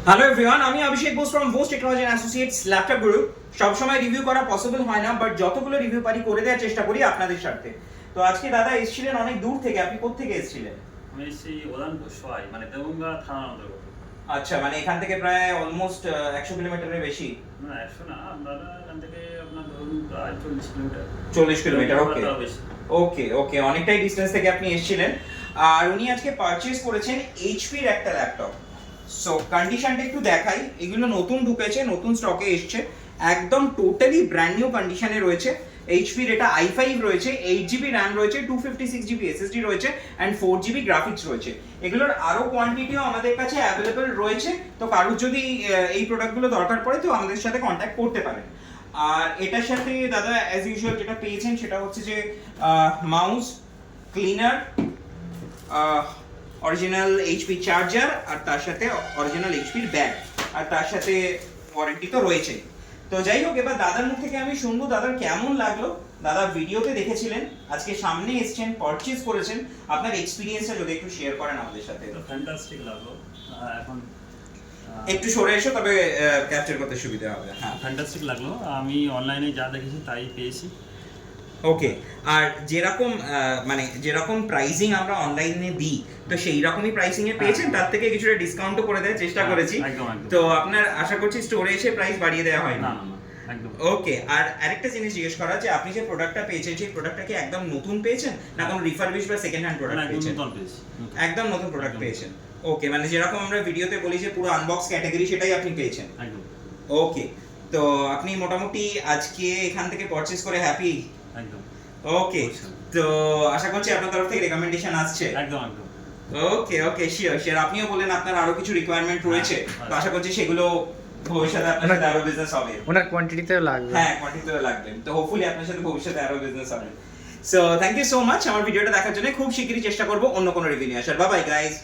Hello everyone, আমি Abhishek Bose from Bose technology and associates laptop group. সবসময় review করা পসিবল হয় না, বাট যতগুলো রিভিউ পারি করে দেওয়ার চেষ্টা করি আপনাদের সাথে। তো আজকে দাদা এসেছিলেন অনেক দূর থেকে, আপনি কোথা থেকে এসেছিলেন? আমি সেই উদানপুর সবাই মানে দেবঙ্গা থানার অন্তর্গত। আচ্ছা, মানে এখান থেকে প্রায় অলমোস্ট 100 কিলোমিটারের বেশি। না 100 না, আপনারা এখান থেকে আপনার ধরুন প্রায় 40 কিলোমিটার। 40 কিলোমিটার, ওকে তাও বেশি। ওকে ওকে, অনেকটাই ডিস্টেন্স থেকে আপনি এসেছিলেন। আর উনি আজকে পারচেজ করেছেন এইচপির একটা ল্যাপটপ। সো কন্ডিশনটা একটু দেখাই। এগুলো নতুন ঢুকেছে, নতুন স্টকে এসছে, একদম টোটালি ব্র্যান্ড নিউ কন্ডিশনে রয়েছে। এইচপির এটা i5 রয়েছে, 8GB র্যাম রয়েছে, 256GB SSD রয়েছে অ্যান্ড 4GB গ্রাফিক্স রয়েছে। এগুলোর আরও কোয়ান্টিটিও আমাদের কাছে অ্যাভেলেবল রয়েছে। তো কারোর যদি এই প্রোডাক্টগুলো দরকার পড়ে তো আমাদের সাথে কন্ট্যাক্ট করতে পারেন। আর এটার সাথে দাদা অ্যাজ ইউজুয়াল যেটা পেয়েছেন সেটা হচ্ছে যে mouse, cleaner, original HP charger, আর তার সাথে অরিজিনাল এইচপির ব্যাগ, আর তার সাথে ওয়ারেন্টি তো রয়েছেই। তো যাই হোক, এবার দাদার মুখ থেকে আমি শুনবো দাদার কেমন লাগলো। দাদা ভিডিওতে দেখেছিলেন, আজকে সামনে এসেছেন, পারচেজ করেছেন, আপনার এক্সপিরিয়েন্সটা যদি একটু শেয়ার করেন আমাদের সাথে। তো ফ্যান্টাস্টিক লাগলো। এখন একটু সরে এসো, তবে ক্যাপচার করতে সুবিধা হবে। হ্যাঁ, ফ্যান্টাস্টিক লাগলো। আমি অনলাইনে যা দেখেছি তাই পেয়েছি। ওকে। আর যেরকম মানে যেরকম প্রাইসিং আমরা অনলাইনে দিই, তো সেই রকমই প্রাইসিং এ পেয়েছেন, তার থেকে কিছুটা ডিসকাউন্টও করে দেওয়ার চেষ্টা করেছি। একদম একদম। তো আপনার আশা করছি স্টোরে এসে প্রাইস বাড়িয়ে দেওয়া হয় না না। না না, একদম। ওকে। আর আরেকটা জিনিস জিজ্ঞেস করা, যে আপনি যে প্রোডাক্টটা পেয়েছেন সেই প্রোডাক্টটা কি একদম নতুন পেয়েছেন না কোনো রিফারবিশ বা সেকেন্ড হ্যান্ড না, প্রোডাক্ট একদম পেয়েছেন? নতুন পেয়েছি। একদম নতুন প্রোডাক্ট একদম। পেয়েছেন। ওকে, মানে যেরকম আমরা ভিডিওতে বলি যে পুরো আনবক্স ক্যাটাগরি, সেটাই আপনি পেয়েছেন। একদম। ওকে। তো আপনি মোটামুটি আজকে এখান থেকে পারচেজ করে হ্যাপি? একদম। ওকে। তো আশা করছি আপনার তরফ থেকে রেকমেন্ডেশন আসছে। একদম একদম। ওকে ওকে, শিওর শিওর। আপনিও বলেন আপনার আরো কিছু রিকোয়ারমেন্ট রয়েছে, হ্যাঁ, তো আশা করছি সেগুলো ভবিষ্যতে আপনার সাথে আরো বিজনেস হবে। ওনার কোয়ান্টিটিতেও লাগবে। হ্যাঁ, কোয়ান্টিটিতে লাগবে। তো হোপফুলি আপনার সাথে ভবিষ্যতে আরো বিজনেস হবে। So thank you so much আমার ভিডিওটা দেখার জন্য। খুব শিগগিরই চেষ্টা করব অন্য কোনো রিভিউ নিয়ে আসার। Bye bye guys.